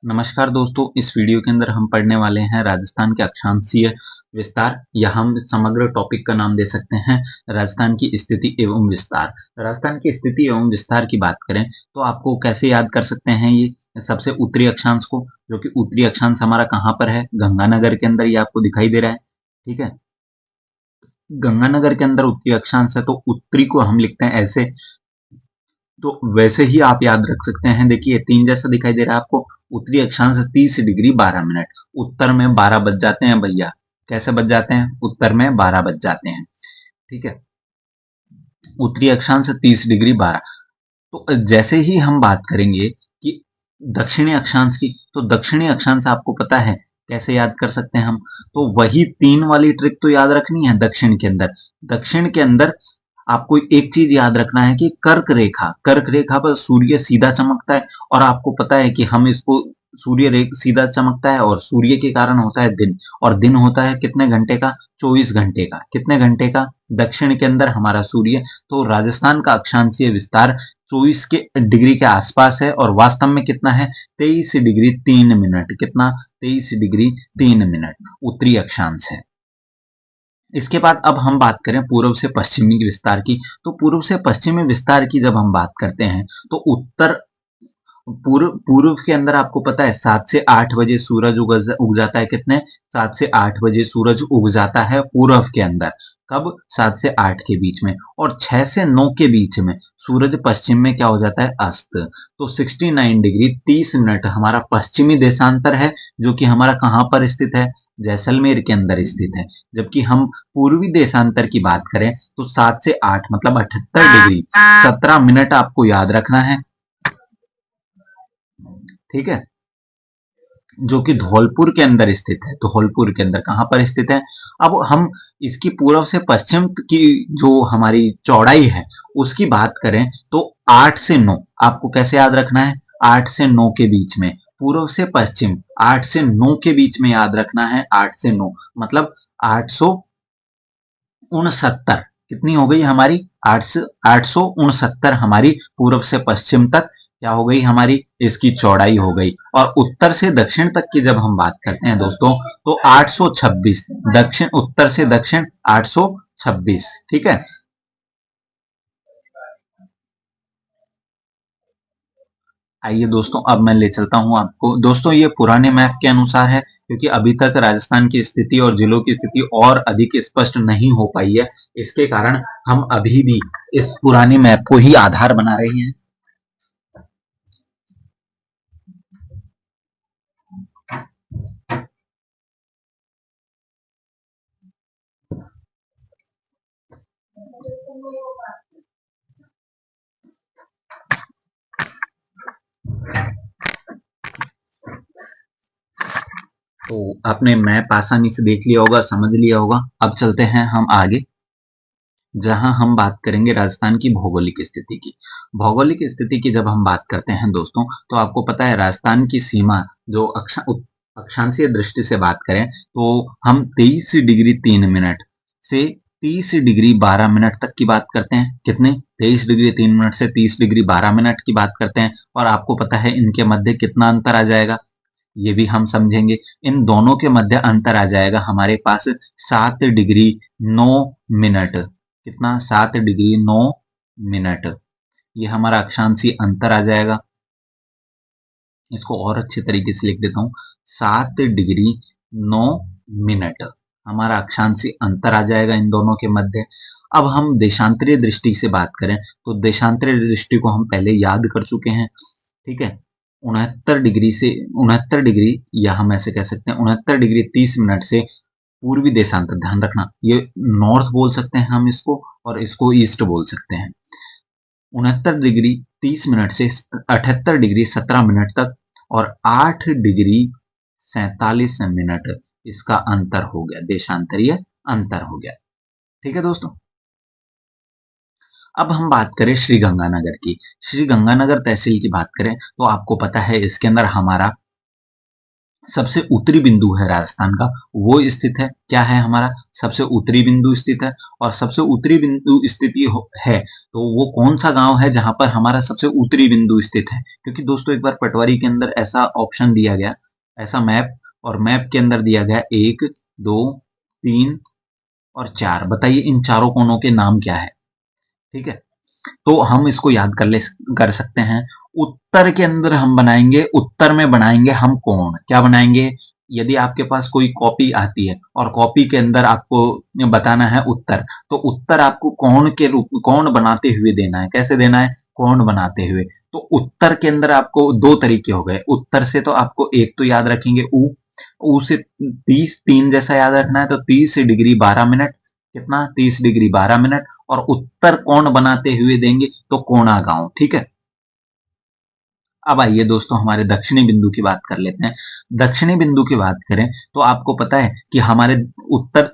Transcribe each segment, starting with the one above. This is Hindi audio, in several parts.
नमस्कार दोस्तों, इस वीडियो के अंदर हम पढ़ने वाले हैं राजस्थान के अक्षांशीय विस्तार या हम समग्र टॉपिक का नाम दे सकते हैं राजस्थान की स्थिति एवं विस्तार। राजस्थान की स्थिति एवं विस्तार की बात करें तो आपको कैसे याद कर सकते हैं ये सबसे उत्तरी अक्षांश को, जो कि उत्तरी अक्षांश हमारा कहाँ पर है, गंगानगर के अंदर, ये आपको दिखाई दे रहा है। ठीक है, गंगानगर के अंदर उत्तरी अक्षांश है, तो उत्तरी को हम लिखते हैं ऐसे, तो वैसे ही आप याद रख सकते हैं। देखिए तीन जैसा दिखाई दे रहा है आपको। उत्तरी अक्षांश 30 डिग्री 12 मिनट, उत्तर में 12 बज जाते हैं भैया। कैसे बज जाते हैं? उत्तर में 12 बज जाते हैं। ठीक है, उत्तरी अक्षांश 30 डिग्री 12। तो जैसे ही हम बात करेंगे कि दक्षिणी अक्षांश की, तो दक्षिणी अक्षांश आपको पता है कैसे याद कर सकते हैं हम। तो वही तीन वाली ट्रिक तो याद रखनी है दक्षिण के अंदर। दक्षिण के अंदर आपको एक चीज याद रखना है कि कर्क रेखा पर सूर्य सीधा चमकता है, और आपको पता है कि हम इसको सूर्य रेख सीधा चमकता है और सूर्य के कारण होता है दिन, और दिन होता है कितने घंटे का? 24 घंटे का। कितने घंटे का? दक्षिण के अंदर हमारा सूर्य। तो राजस्थान का अक्षांशीय विस्तार 24 के डिग्री के आसपास है, और वास्तव में कितना है? 23 डिग्री 3 मिनट। कितना? 23 डिग्री 3 मिनट उत्तरी अक्षांश है। इसके बाद अब हम बात करें पूर्व से पश्चिमी विस्तार की। तो पूर्व से पश्चिमी विस्तार की जब हम बात करते हैं तो उत्तर पूर्व पूर्व के अंदर आपको पता है 7 से 8 बजे सूरज उग जाता है। कितने? 7 से 8 बजे सूरज उग जाता है पूर्व के अंदर। कब? 7 से 8 के बीच में। और 6 से 9 के बीच में सूरज पश्चिम में क्या हो जाता है? अस्त। तो 69 डिग्री 30 मिनट हमारा पश्चिमी देशांतर है, जो कि हमारा कहाँ पर स्थित है? जैसलमेर के अंदर स्थित है। जबकि हम पूर्वी देशांतर की बात करें तो 7 से 8 मतलब 78 डिग्री 17 मिनट आपको याद रखना है। ठीक है, जो कि धौलपुर के अंदर स्थित है। धौलपुर के अंदर कहाँ पर स्थित है? अब हम इसकी पूर्व से पश्चिम की जो हमारी चौड़ाई है उसकी बात करें तो 8 से 9 आपको कैसे याद रखना है? 8 से 9 के बीच में, पूर्व से पश्चिम 8 से 9 के बीच में याद रखना है। 8 से 9 मतलब 869। कितनी हो गई हमारी? 869 हमारी पूर्व से पश्चिम तक क्या हो गई हमारी? इसकी चौड़ाई हो गई। और उत्तर से दक्षिण तक की जब हम बात करते हैं दोस्तों तो 826। दक्षिण उत्तर से दक्षिण 826। ठीक है, आइए दोस्तों अब मैं ले चलता हूं आपको। दोस्तों ये पुराने मैप के अनुसार है, क्योंकि अभी तक राजस्थान की स्थिति और जिलों की स्थिति और अधिक स्पष्ट नहीं हो पाई है। इसके कारण हम अभी भी इस पुराने मैप को ही आधार बना रहे हैं। तो आपने मैप आसानी से देख लिया होगा, समझ लिया होगा। अब चलते हैं हम आगे, जहां हम बात करेंगे राजस्थान की भौगोलिक स्थिति की। भौगोलिक स्थिति की जब हम बात करते हैं दोस्तों, तो आपको पता है राजस्थान की सीमा जो अक्षांशीय दृष्टि से बात करें तो हम 23 डिग्री 3 मिनट से 30 डिग्री 12 मिनट तक की बात करते हैं। कितने? 23 डिग्री 3 मिनट से 30 डिग्री 12 मिनट की बात करते हैं। और आपको पता है इनके मध्य कितना अंतर आ जाएगा, ये भी हम समझेंगे। इन दोनों के मध्य अंतर आ जाएगा हमारे पास 7 डिग्री 9 मिनट। कितना? 7 डिग्री 9 मिनट। ये हमारा अक्षांशीय अंतर आ जाएगा। इसको और अच्छे तरीके से लिख देता हूं। 7 डिग्री 9 मिनट हमारा अक्षांशीय अंतर आ जाएगा इन दोनों के मध्य। अब हम देशांतरीय दृष्टि से बात करें तो देशांतरीय दृष्टि को हम पहले याद कर चुके हैं। ठीक है, 69 डिग्री या हम ऐसे कह सकते हैं 69 डिग्री 30 मिनट से पूर्वी देशांतर। ध्यान रखना, ये नॉर्थ बोल सकते हैं हम इसको, और इसको ईस्ट बोल सकते हैं। 69 डिग्री 30 मिनट से 78 डिग्री 17 मिनट तक, और 8 डिग्री 47 मिनट इसका अंतर हो गया, देशांतरीय अंतर हो गया। ठीक है दोस्तों, अब हम बात करें श्री गंगानगर की। श्री गंगानगर तहसील की बात करें तो आपको पता है इसके अंदर हमारा सबसे उत्तरी बिंदु है राजस्थान का, वो स्थित है। क्या है हमारा? सबसे उत्तरी बिंदु स्थित है। और सबसे उत्तरी बिंदु स्थिति है तो वो कौन सा गांव है जहां पर हमारा सबसे उत्तरी बिंदु स्थित है? क्योंकि दोस्तों एक बार पटवारी के अंदर ऐसा ऑप्शन दिया गया, ऐसा मैप, और मैप के अंदर दिया गया 1, 2, 3 और 4। बताइए इन चारों कोनों के नाम क्या है? ठीक है, तो हम इसको याद कर सकते हैं। उत्तर के अंदर हम बनाएंगे, उत्तर में बनाएंगे हम कोण। क्या बनाएंगे? यदि आपके पास कोई कॉपी आती है और कॉपी के अंदर आपको बताना है उत्तर, तो उत्तर आपको कोण के रूप, कोण बनाते हुए देना है। कैसे देना है? कोण बनाते हुए। तो उत्तर के अंदर आपको दो तरीके हो गए। उत्तर से तो आपको एक तो याद रखेंगे ऊ, ऊ से 30, 3 जैसा याद रखना है, तो 30 डिग्री 12 मिनट, कितना? 30 डिग्री 12 मिनट। और उत्तर कोण बनाते हुए देंगे तो कोणा गांव। ठीक है, अब आइए दोस्तों हमारे दक्षिणी बिंदु की बात कर लेते हैं। दक्षिणी बिंदु की बात करें तो आपको पता है कि हमारे उत्तर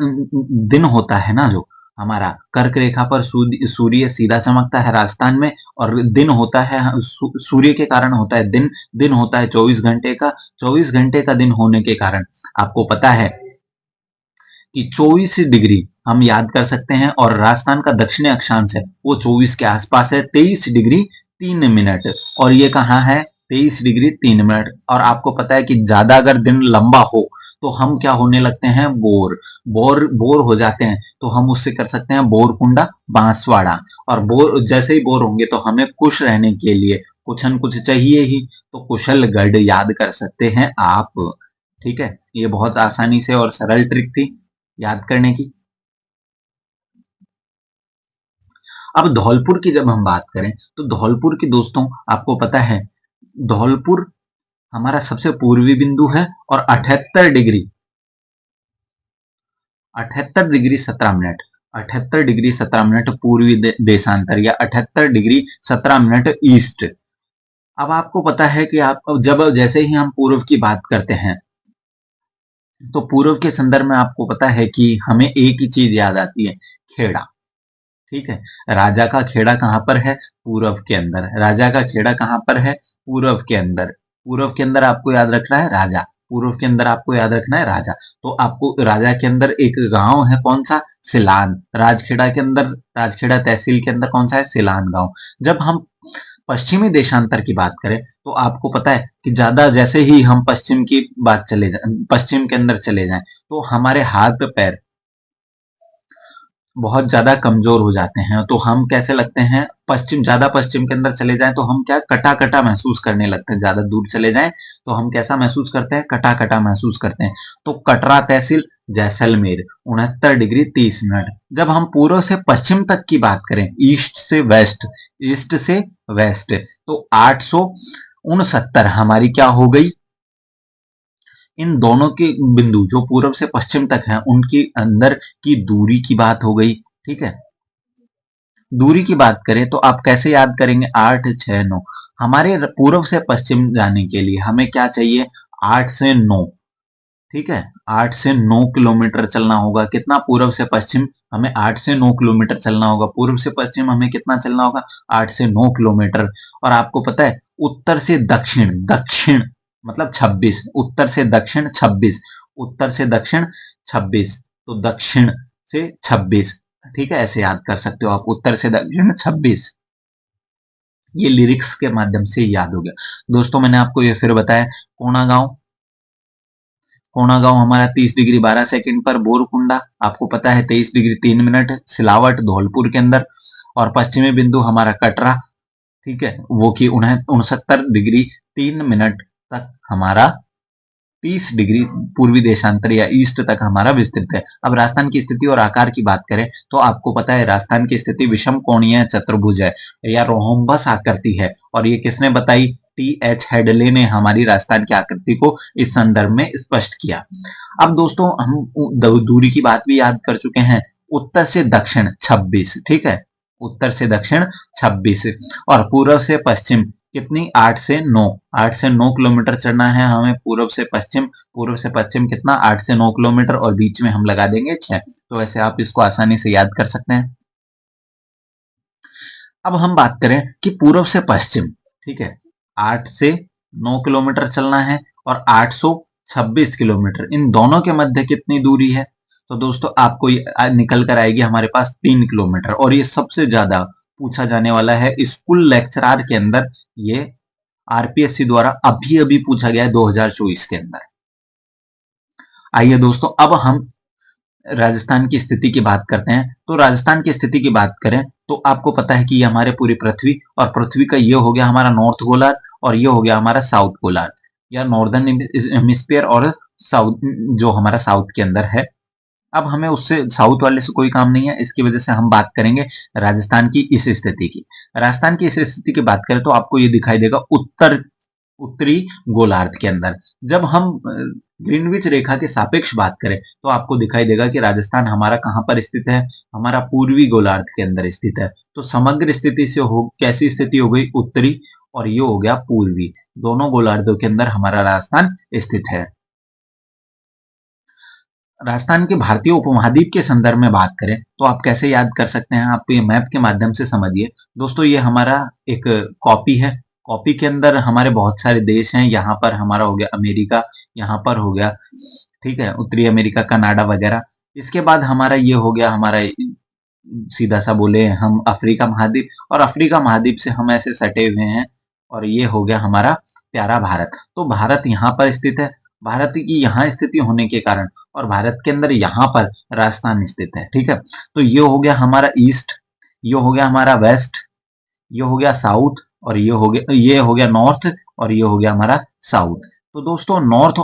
दिन होता है ना, जो हमारा कर्क रेखा पर सूर्य सीधा चमकता है राजस्थान में, और दिन होता है सूर्य के कारण होता है दिन। दिन होता है 24 घंटे का। 24 घंटे का दिन होने के कारण आपको पता है कि 24 डिग्री हम याद कर सकते हैं, और राजस्थान का दक्षिणी अक्षांश है वो 24 के आसपास है, 23 डिग्री 3 मिनट। और ये कहाँ है? 23 डिग्री 3 मिनट। और आपको पता है कि ज्यादा अगर दिन लंबा हो तो हम क्या होने लगते हैं? बोर। बोर हो जाते हैं, तो हम उससे कर सकते हैं बोरकुंडा, बांसवाड़ा। और बोर जैसे ही बोर होंगे तो हमें खुश रहने के लिए कुछ न कुछ चाहिए ही, तो कुशलगढ़ याद कर सकते हैं आप। ठीक है, ये बहुत आसानी से और सरल ट्रिक थी याद करने की। अब धौलपुर की जब हम बात करें तो धौलपुर की दोस्तों आपको पता है, धौलपुर हमारा सबसे पूर्वी बिंदु है, और 78 डिग्री 17 मिनट पूर्वी देशांतर, या 78 डिग्री 17 मिनट ईस्ट। अब आपको पता है कि आप जब जैसे ही हम पूर्व की बात करते हैं तो पूर्व के संदर्भ में आपको पता है कि हमें एक ही चीज याद आती है, खेड़ा। ठीक है, राजा का खेड़ा कहाँ पर है? पूरब के अंदर। राजा का खेड़ा कहाँ पर है? पूरब के अंदर। पूरब के अंदर आपको याद रखना है राजा। पूर्व के अंदर आपको याद रखना है राजा। तो आपको राजा के अंदर एक गांव है, कौन सा? सिलान। राजखेड़ा के अंदर, राजखेड़ा तहसील के अंदर कौन सा है? सिलान गांव। जब हम पश्चिमी देशांतर की बात करें तो आपको पता है कि ज्यादा जैसे ही हम पश्चिम की बात चले जाए, पश्चिम के अंदर चले जाएं, तो हमारे हाथ पैर बहुत ज्यादा कमजोर हो जाते हैं। तो हम कैसे लगते हैं? पश्चिम, ज्यादा पश्चिम के अंदर चले जाएं तो हम क्या? कटा कटा महसूस करने लगते हैं। ज्यादा दूर चले जाएं तो हम कैसा महसूस करते हैं? कटा कटा महसूस करते हैं। तो कटरा तहसील, जैसलमेर, 69 डिग्री 30 मिनट। जब हम पूर्व से पश्चिम तक की बात करें, ईस्ट से वेस्ट, ईस्ट से वेस्ट, तो 869 हमारी क्या हो गई? इन दोनों के बिंदु जो पूर्व से पश्चिम तक हैं उनके अंदर की दूरी की बात हो गई। ठीक है, दूरी की बात करें तो आप कैसे याद करेंगे? 8, 6, 9। हमारे पूर्व से पश्चिम जाने के लिए हमें क्या चाहिए? 8 से 9। ठीक है, 8 से 9 किलोमीटर चलना होगा। कितना? पूर्व से पश्चिम हमें 8 से 9 किलोमीटर चलना होगा। पूर्व से पश्चिम हमें कितना चलना होगा? 8 से 9 किलोमीटर। और आपको पता है उत्तर से दक्षिण, दक्षिण मतलब 26, उत्तर से दक्षिण 26, उत्तर से दक्षिण 26, तो दक्षिण से 26। ठीक है, ऐसे याद कर सकते हो आप, उत्तर से दक्षिण 26। ये लिरिक्स के माध्यम से याद हो गया। दोस्तों मैंने आपको ये फिर बताया, कोणा गांव, कोणा गांव हमारा 30 डिग्री 12 सेकंड पर, बोरकुंडा आपको पता है 23 डिग्री 3 मिनट, सिलावट धौलपुर के अंदर, और पश्चिमी बिंदु हमारा कटरा। ठीक है, वो कि 69 डिग्री 3 मिनट तक हमारा 30 डिग्री पूर्वी देशांतर या ईस्ट तक हमारा विस्तृत है। अब राजस्थान की स्थिति और आकार की बात करें तो आपको पता है राजस्थान की स्थिति विषम कोणीय चतुर्भुज है, या रोहम्बस आकृति है। और ये किसने बताई? T. H. हेडले ने हमारी राजस्थान की आकृति को इस संदर्भ में स्पष्ट किया। अब दोस्तों हम दूरी की बात भी याद कर चुके हैं, उत्तर से दक्षिण 26। ठीक है, उत्तर से दक्षिण 26, और पूर्व से पश्चिम कितनी? 8 से 9। 8 से 9 किलोमीटर चढ़ना है हमें पूर्व से पश्चिम। पूर्व से पश्चिम कितना? 8 से 9 किलोमीटर, और बीच में हम लगा देंगे 6। तो ऐसे आप इसको आसानी से याद कर सकते हैं। अब हम बात करें कि पूर्व से पश्चिम, ठीक है, 8 से 9 किलोमीटर चलना है, और 800 26 किलोमीटर। इन दोनों के मध्य कितनी दूरी है? तो दोस्तों आपको ये निकल कर आएगी हमारे पास 3 किलोमीटर। और ये सबसे ज्यादा पूछा जाने वाला है स्कूल लेक्चरार के अंदर। ये आरपीएससी द्वारा अभी अभी पूछा गया है 2024 के अंदर। आइए दोस्तों, अब हम राजस्थान की स्थिति की बात करते हैं। तो राजस्थान की स्थिति की बात करें तो आपको पता है कि ये हमारे पूरी पृथ्वी, और पृथ्वी का ये हो गया हमारा नॉर्थ गोलार्ध, और ये हो गया हमारा साउथ गोलार्ध, या नॉर्दर्न हेमिस्फीयर और साउथ, जो हमारा साउथ के अंदर है। अब हमें उससे, साउथ वाले से कोई काम नहीं है, इसकी वजह से हम बात करेंगे राजस्थान की इस स्थिति की। राजस्थान की इस स्थिति की बात करें तो आपको ये दिखाई देगा उत्तरी गोलार्ध के अंदर। जब हम ग्रीनविच रेखा के सापेक्ष बात करें तो आपको दिखाई देगा कि राजस्थान हमारा कहां पर स्थित है? हमारा पूर्वी गोलार्ध के अंदर स्थित है। तो समग्र स्थिति से हो कैसी स्थिति हो गई? उत्तरी, और ये हो गया पूर्वी। दोनों गोलार्धों के अंदर हमारा राजस्थान स्थित है। राजस्थान के भारतीय उपमहाद्वीप के संदर्भ में बात करें तो आप कैसे याद कर सकते हैं? आप ये मैप के माध्यम से समझिए। दोस्तों ये हमारा एक कॉपी है। कॉपी के अंदर हमारे बहुत सारे देश हैं। यहाँ पर हमारा हो गया अमेरिका, यहाँ पर हो गया, ठीक है, उत्तरी अमेरिका, कनाडा वगैरह। इसके बाद हमारा ये हो गया हमारा, सीधा सा बोले हम, अफ्रीका महाद्वीप, और अफ्रीका महाद्वीप से हम ऐसे सटे हुए हैं, और ये हो गया हमारा प्यारा भारत। तो भारत यहाँ पर स्थित है। भारत की यहाँ स्थिति होने के कारण, और भारत के अंदर यहाँ पर राजस्थान स्थित है, ठीक है। तो ये हो गया हमारा ईस्ट, ये हो गया हमारा वेस्ट, ये हो गया साउथ, और ये हो गया नॉर्थ, और ये हो गया हमारा साउथ। तो दोस्तों नॉर्थ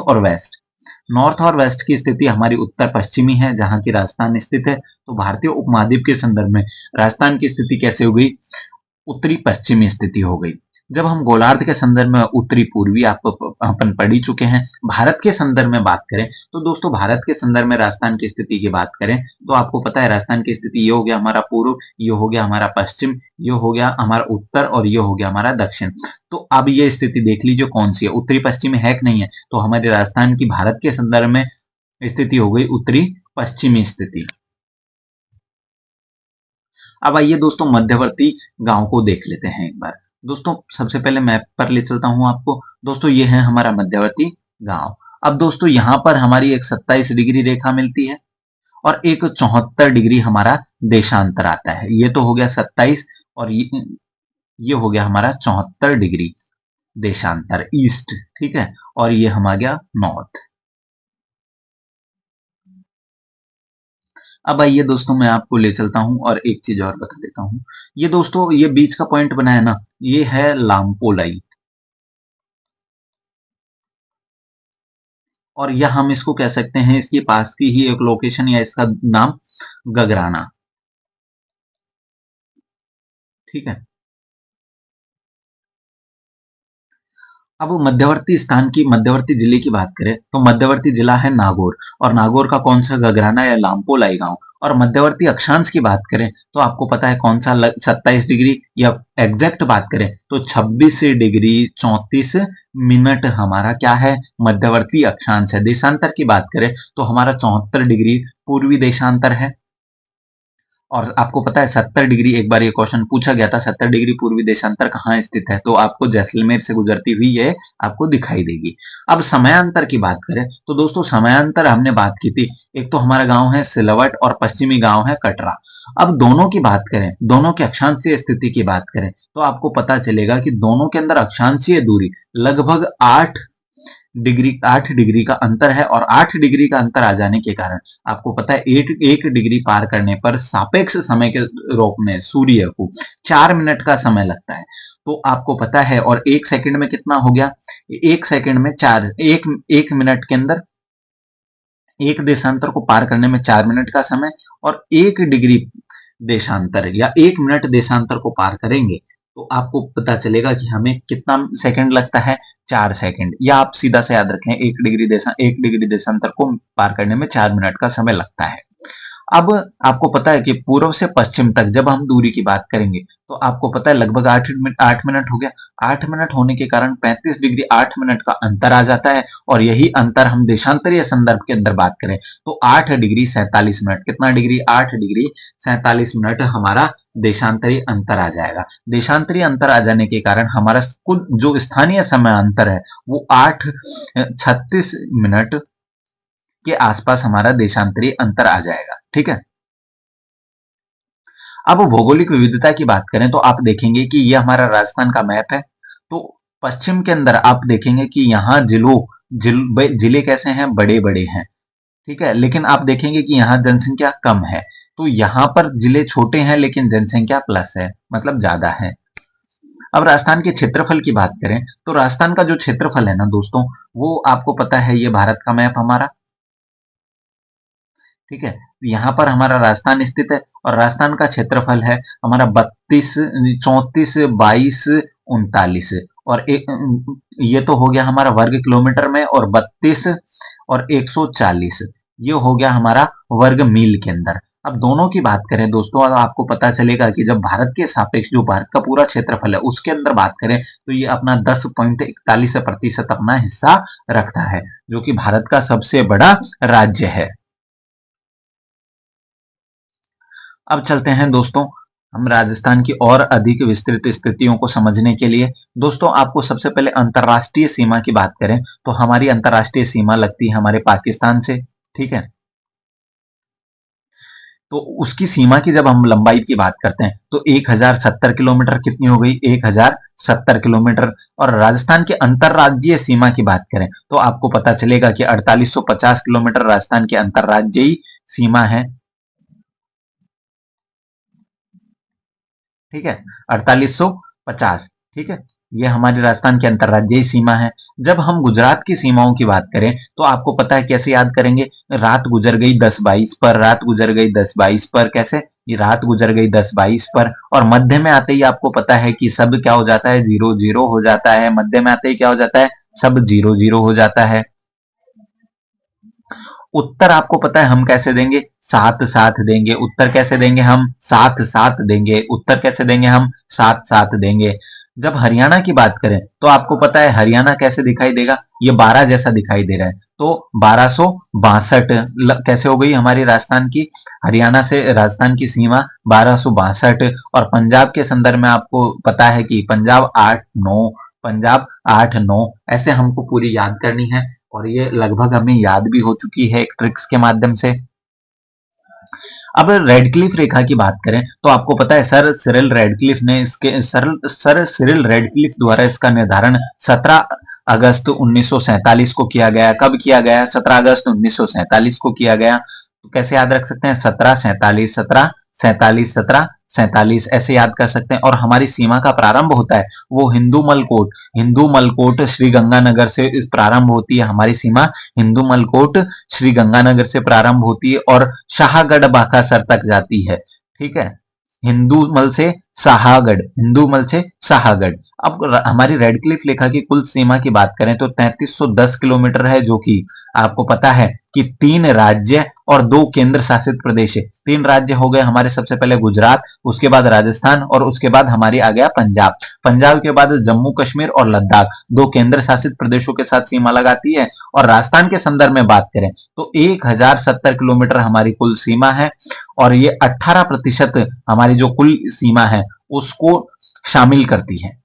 और वेस्ट, नॉर्थ और वेस्ट की स्थिति हमारी उत्तर पश्चिमी है, जहां की राजस्थान स्थित है। तो भारतीय उपमहाद्वीप के संदर्भ में राजस्थान की स्थिति कैसे हो गई? उत्तरी पश्चिमी स्थिति हो गई। जब हम गोलार्ध के संदर्भ में उत्तरी पूर्वी अपन पढ़ ही चुके हैं। भारत के संदर्भ में बात करें तो दोस्तों, भारत के संदर्भ में राजस्थान की स्थिति की बात करें तो आपको पता है राजस्थान की स्थिति ये हो गया हमारा पूर्व, ये हो गया हमारा पश्चिम, ये हो गया हमारा उत्तर, और ये हो गया हमारा दक्षिण। तो अब ये स्थिति देख लीजिए कौन सी है, उत्तरी पश्चिमी है कि नहीं है? तो हमारे राजस्थान की भारत के संदर्भ में स्थिति हो गई उत्तरी पश्चिमी स्थिति। अब आइए दोस्तों, मध्यवर्ती गांव को देख लेते हैं एक बार। दोस्तों सबसे पहले मैप पर ले चलता हूं आपको। दोस्तों ये है हमारा मध्यवर्ती गांव। अब दोस्तों यहाँ पर हमारी एक 27 डिग्री रेखा मिलती है, और एक 74 डिग्री हमारा देशांतर आता है। ये तो हो गया 27, और ये हो गया हमारा 74 डिग्री देशांतर ईस्ट, ठीक है। और ये हम आ गया नॉर्थ। अब आइए दोस्तों, मैं आपको ले चलता हूं और एक चीज और बता देता हूं। ये दोस्तों, ये बीच का पॉइंट बना है ना, ये है लामपोलाई, और यह हम इसको कह सकते हैं, इसके पास की ही एक लोकेशन, या इसका नाम गगराना, ठीक है। अब मध्यवर्ती स्थान की, मध्यवर्ती जिले की बात करें तो मध्यवर्ती जिला है नागौर, और नागौर का कौन सा? गगराना या लामपोलाई गांव। और मध्यवर्ती अक्षांश की बात करें तो आपको पता है कौन सा? 27 डिग्री, या एग्जैक्ट बात करें तो 26 डिग्री 34 मिनट हमारा क्या है? मध्यवर्ती अक्षांश है। देशांतर की बात करें तो हमारा 74 डिग्री पूर्वी देशांतर है। और आपको पता है 70 डिग्री, एक बार ये क्वेश्चन पूछा गया था, 70 डिग्री पूर्वी देशांतर कहाँ स्थित है? तो आपको जैसलमेर से गुजरती हुई ये आपको दिखाई देगी। अब समयांतर की बात करें तो दोस्तों, समयांतर हमने बात की थी, एक तो हमारा गांव है सिलवट, और पश्चिमी गांव है कटरा। अब दोनों की बात करें, दोनों के अक्षांशीय स्थिति की बात करें तो आपको पता चलेगा कि दोनों के अंदर अक्षांशीय दूरी लगभग 8 डिग्री का अंतर है। और 8 डिग्री का अंतर आ जाने के कारण आपको पता है एक डिग्री पार करने पर सापेक्ष समय के रूप में सूर्य को 4 मिनट का समय लगता है। तो आपको पता है, और 1 सेकंड में कितना हो गया? 1 सेकंड में 4, एक मिनट के अंदर एक देशांतर को पार करने में 4 मिनट का समय, और 1 डिग्री देशांतर या 1 मिनट देशांतर को पार करेंगे तो आपको पता चलेगा कि हमें कितना सेकंड लगता है? 4 सेकंड। या आप सीधा से याद रखें, 1 डिग्री देशांतर को पार करने में 4 मिनट का समय लगता है। अब आपको पता है कि पूर्व से पश्चिम तक जब हम दूरी की बात करेंगे तो आपको पता है लगभग 8 मिनट हो गया। 8 मिनट होने के कारण 35 डिग्री 8 मिनट का अंतर आ जाता है, और यही अंतर हम देशांतरीय संदर्भ के अंदर बात करें तो 8 डिग्री 47 मिनट, कितना डिग्री, 8 डिग्री 47 मिनट हमारा देशांतरीय अंतर आ जाएगा। देशांतरीय अंतर आ जाने के कारण हमारा कुल जो स्थानीय समय अंतर है वो 8:36 के आसपास हमारा देशांतरीय अंतर आ जाएगा। ठीक है। अब भौगोलिक विविधता की बात करें तो आप देखेंगे कि ये हमारा राजस्थान का मैप है। तो पश्चिम के अंदर आप देखेंगे कि यहाँ जिले कैसे हैं, बड़े बड़े हैं। ठीक है, लेकिन आप देखेंगे कि यहाँ जनसंख्या कम है। तो यहाँ पर जिले छोटे हैं लेकिन जनसंख्या प्लस है, मतलब ज्यादा है। अब राजस्थान के क्षेत्रफल की बात करें तो राजस्थान का जो क्षेत्रफल है ना दोस्तों, वो आपको पता है, ये भारत का मैप हमारा, ठीक है। यहाँ पर हमारा राजस्थान स्थित है और राजस्थान का क्षेत्रफल है हमारा 32, 34, 22, 39, और ये तो हो गया हमारा वर्ग किलोमीटर में, और 32 और 140 ये हो गया हमारा वर्ग मील के अंदर। अब दोनों की बात करें दोस्तों, अब आपको पता चलेगा कि जब भारत के सापेक्ष जो भारत का पूरा क्षेत्रफल है उसके अंदर बात करें तो ये अपना 10.41% अपना हिस्सा रखता है, जो कि भारत का सबसे बड़ा राज्य है। अब चलते हैं दोस्तों हम राजस्थान की और अधिक विस्तृत स्थितियों को समझने के लिए। दोस्तों आपको सबसे पहले अंतरराष्ट्रीय सीमा की बात करें तो हमारी अंतरराष्ट्रीय सीमा लगती है हमारे पाकिस्तान से। ठीक है, तो उसकी सीमा की जब हम लंबाई की बात करते हैं तो 1070 किलोमीटर कितनी हो गई, 1070 किलोमीटर। और राजस्थान की अंतरराज्यीय सीमा की बात करें तो आपको पता चलेगा कि 4850 किलोमीटर राजस्थान की अंतरराज्यीय सीमा है। ठीक है, 4850। ठीक है, ये हमारी राजस्थान की अंतरराज्यीय सीमा है। जब हम गुजरात की सीमाओं की बात करें तो आपको पता है कैसे याद करेंगे, रात गुजर गई 10:22 पर, रात गुजर गई 10:22 पर, कैसे, ये रात गुजर गई 10:22 पर, और मध्य में आते ही आपको पता है कि सब क्या हो जाता है, 00 हो जाता है। मध्य में आते ही क्या हो जाता है, सब 00 हो जाता है। उत्तर आपको पता है हम कैसे देंगे, साथ साथ देंगे। उत्तर कैसे देंगे हम, साथ साथ देंगे। उत्तर कैसे देंगे हम, साथ साथ देंगे। जब हरियाणा की बात करें तो आपको पता है हरियाणा कैसे दिखाई देगा, ये 12 जैसा दिखाई दे रहा है, तो 1262 कैसे हो गई हमारी राजस्थान की, हरियाणा से राजस्थान की सीमा 1262। और पंजाब के संदर्भ में आपको पता है कि पंजाब 8-9, पंजाब 8-9, ऐसे हमको पूरी याद करनी है, और ये लगभग हमें याद भी हो चुकी है एक ट्रिक्स के माध्यम से। अब रेडक्लिफ रेखा की बात करें तो आपको पता है सर सिरिल रेडक्लिफ द्वारा इसका निर्धारण 17 अगस्त 1947 को किया गया। कब किया गया, 17 अगस्त 1947 को किया गया। तो कैसे याद रख सकते हैं, 1747, 1747, 1747 ऐसे याद कर सकते हैं। और हमारी सीमा का प्रारंभ होता है वो हिंदू मलकोट श्री गंगानगर से प्रारंभ होती है हमारी सीमा। हिंदू मलकोट श्री गंगानगर से प्रारंभ होती है और शाहगढ़ बाकासर तक जाती है। ठीक है, हिंदूमल से शाहगढ़। अब हमारी रेडक्लिफ लेखा की कुल सीमा की बात करें तो 3310 किलोमीटर है, जो कि आपको पता है कि 3 राज्य और 2 केंद्र शासित प्रदेश है। 3 राज्य हो गए हमारे, सबसे पहले गुजरात, उसके बाद राजस्थान, और उसके बाद हमारी आ गया पंजाब। पंजाब के बाद जम्मू कश्मीर और लद्दाख 2 केंद्र शासित प्रदेशों के साथ सीमा लगाती है। और राजस्थान के संदर्भ में बात करें तो 1070 किलोमीटर हमारी कुल सीमा है, और ये 18% हमारी जो कुल सीमा है उसको शामिल करती है।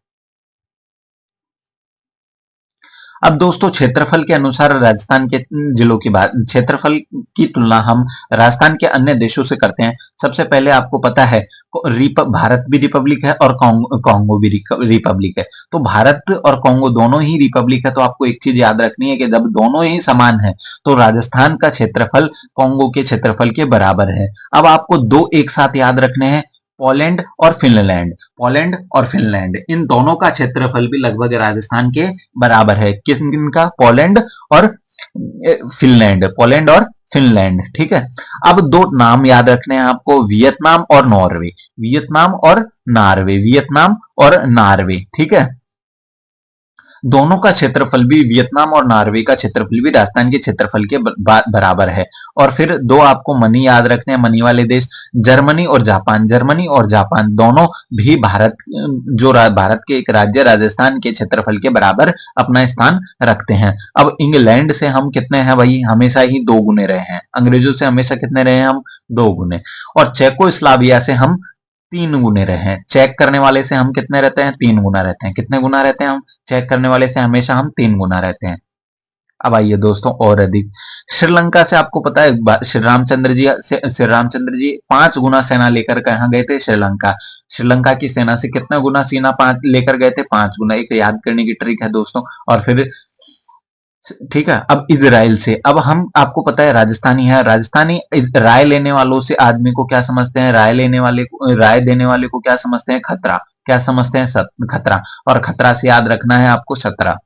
अब दोस्तों क्षेत्रफल के अनुसार राजस्थान के जिलों की बात, क्षेत्रफल की तुलना हम राजस्थान के अन्य देशों से करते हैं। सबसे पहले आपको पता है भारत भी रिपब्लिक है और कांगो भी रिपब्लिक है। तो भारत और कांगो दोनों ही रिपब्लिक है, तो आपको एक चीज याद रखनी है कि जब दोनों ही समान है तो राजस्थान का क्षेत्रफल कांगो के क्षेत्रफल के बराबर है। अब आपको दो एक साथ याद रखने हैं, पोलैंड और फिनलैंड, इन दोनों का क्षेत्रफल भी लगभग राजस्थान के बराबर है। किनका, पोलैंड और फिनलैंड। ठीक है, अब दो नाम याद रखने हैं आपको, वियतनाम और नॉर्वे, वियतनाम और नार्वे, वियतनाम और नार्वे। ठीक है, दोनों का क्षेत्रफल भी, वियतनाम और नॉर्वे का क्षेत्रफल भी राजस्थान के क्षेत्रफल के बराबर है। और फिर दो आपको मनी याद रखने हैं, मनी वाले देश, जर्मनी और जापान। जर्मनी और जापान दोनों भी भारत के एक राज्य राजस्थान के क्षेत्रफल के बराबर अपना स्थान रखते हैं। अब इंग्लैंड से हम कितने हैं भाई, हमेशा ही 2 गुने रहे हैं। अंग्रेजों से हमेशा कितने रहे हैं हम, 2 गुने। और चेकोस्लाविया से हम 3 गुने रहे हैं। चेक करने वाले से हम कितने रहते हैं, 3 गुना रहते हैं। कितने गुना रहते हैं हम, चेक करने वाले से हमेशा हम 3 गुना रहते हैं। अब आइए दोस्तों और अधिक, श्रीलंका से आपको पता है श्री रामचंद्र जी 5 गुना सेना लेकर कहां गए थे, श्रीलंका। श्रीलंका की सेना से कितना गुना सेना 5 लेकर गए थे, 5 गुना। एक याद करने की ट्रिक है दोस्तों। और फिर ठीक है, अब इजराइल से, अब हम आपको पता है राजस्थानी है, राजस्थानी राय लेने वालों से आदमी को क्या समझते हैं, राय देने वाले को क्या समझते हैं, खतरा। क्या समझते हैं, खतरा। और खतरा से याद रखना है आपको 17।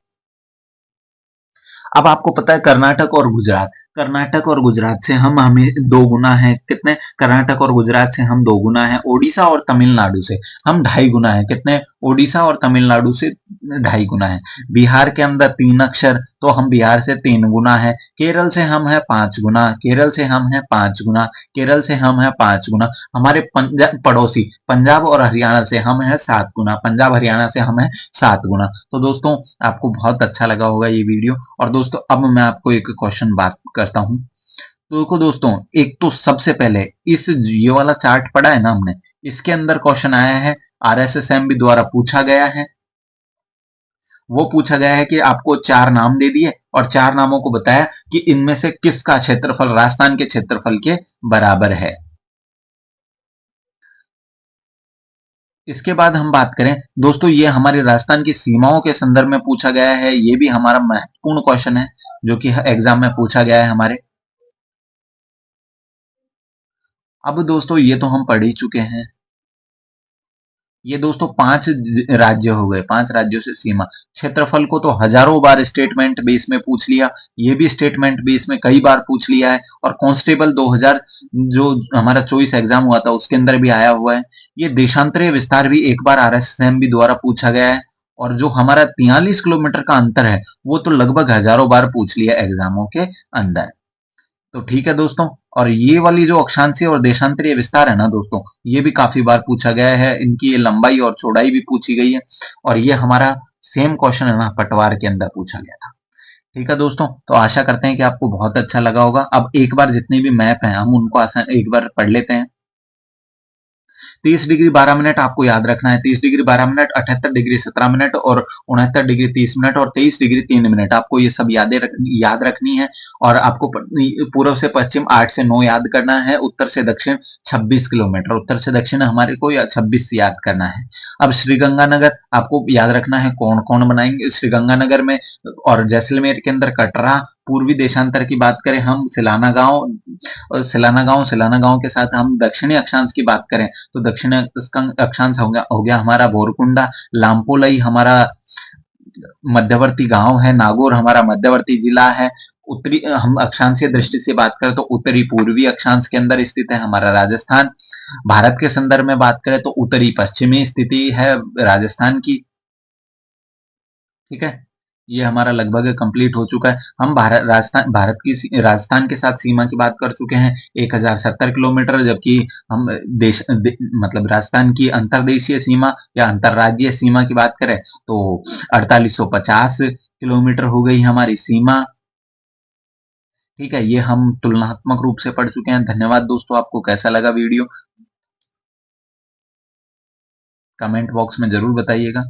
अब आपको पता है कर्नाटक और गुजरात, कर्नाटक और गुजरात से हम हमें 2 गुना है। कितने, कर्नाटक और गुजरात से हम 2 गुना है। ओडिशा और तमिलनाडु से हम 2.5 गुना है। कितने, ओडिशा और तमिलनाडु से 2.5 गुना है। बिहार के अंदर 3 अक्षर, तो हम बिहार से 3 गुना है। केरल से हम है 5 गुना, केरल से हम है 5 गुना, केरल से हम है 5 गुना। हमारे पड़ोसी पंजाब और हरियाणा से हम है 7 गुना, पंजाब हरियाणा से हम है 7 गुना। तो दोस्तों आपको बहुत अच्छा लगा होगा ये वीडियो। और दोस्तों अब मैं आपको एक क्वेश्चन बात करता हूं। तो देखो दोस्तों, एक तो सबसे पहले ये वाला चार्ट पढ़ा है ना हमने, इसके अंदर क्वेश्चन आया है, आरएसएसएमबी द्वारा पूछा गया है। वो पूछा गया है कि आपको 4 नाम दे दिए और 4 नामों को बताया कि इनमें से किसका क्षेत्रफल राजस्थान के क्षेत्रफल के बराबर है। इसके बाद हम बात करें दोस्तों, ये हमारे राजस्थान की सीमाओं के संदर्भ में पूछा गया है। ये भी हमारा महत्वपूर्ण क्वेश्चन है जो कि एग्जाम में पूछा गया है हमारे। अब दोस्तों ये तो हम पढ़ ही चुके हैं। ये दोस्तों 5 राज्य हो गए, 5 राज्यों से सीमा। क्षेत्रफल को तो हजारों बार स्टेटमेंट बेस में पूछ लिया, ये भी स्टेटमेंट बेस में कई बार पूछ लिया है। और कांस्टेबल 2000 जो हमारा चॉइस एग्जाम हुआ था उसके अंदर भी आया हुआ है। ये देशांतरीय विस्तार भी एक बार आरएसएसएमबी द्वारा पूछा गया है। और जो हमारा 43 किलोमीटर का अंतर है वो तो लगभग हजारों बार पूछ लिया एग्जामों के अंदर। तो ठीक है दोस्तों। और ये वाली जो अक्षांशीय और देशांतरीय विस्तार है ना दोस्तों, ये भी काफी बार पूछा गया है। इनकी ये लंबाई और चौड़ाई भी पूछी गई है। और ये हमारा सेम क्वेश्चन है ना, पटवार के अंदर पूछा गया था। ठीक है दोस्तों, तो आशा करते हैं कि आपको बहुत अच्छा लगा होगा। अब एक बार जितने भी मैप हैं हम उनको आसान एक बार पढ़ लेते हैं। 30 डिग्री 12 मिनट आपको याद रखना है। 30 डिग्री 12 मिनट, 78 डिग्री 17 मिनट और 69 डिग्री 30 मिनट और 23 डिग्री 3 मिनट। आपको ये सब याद रखनी है। और आपको पूर्व से पश्चिम 8 से 9 याद करना है। उत्तर से दक्षिण 26 किलोमीटर, उत्तर से दक्षिण हमारे को 26 याद करना है। अब श्रीगंगानगर आपको याद रखना है, कौन कौन बनाएंगे श्रीगंगानगर में। और जैसलमेर के अंदर कटरा। पूर्वी देशांतर की बात करें हम सिलाना गांव के साथ हम दक्षिणी अक्षांश की बात करें तो दक्षिण अक्षांश हो गया हमारा बोरकुंडा। लामपोलई हमारा मध्यवर्ती गांव है। नागौर हमारा मध्यवर्ती जिला है। उत्तरी हम अक्षांशीय दृष्टि से बात करें तो उत्तरी पूर्वी अक्षांश के अंदर स्थित है हमारा राजस्थान। भारत के संदर्भ में बात करें तो उत्तरी पश्चिमी स्थिति है राजस्थान की। ठीक है, ये हमारा लगभग कंप्लीट हो चुका है। हम राजस्थान के साथ सीमा की बात कर चुके हैं 1070 किलोमीटर। जबकि हम मतलब राजस्थान की अंतरदेशीय सीमा या अंतरराज्यीय सीमा की बात करें तो 4850 किलोमीटर हो गई हमारी सीमा। ठीक है, ये हम तुलनात्मक रूप से पढ़ चुके हैं। धन्यवाद दोस्तों, आपको कैसा लगा वीडियो, कमेंट बॉक्स में जरूर बताइएगा।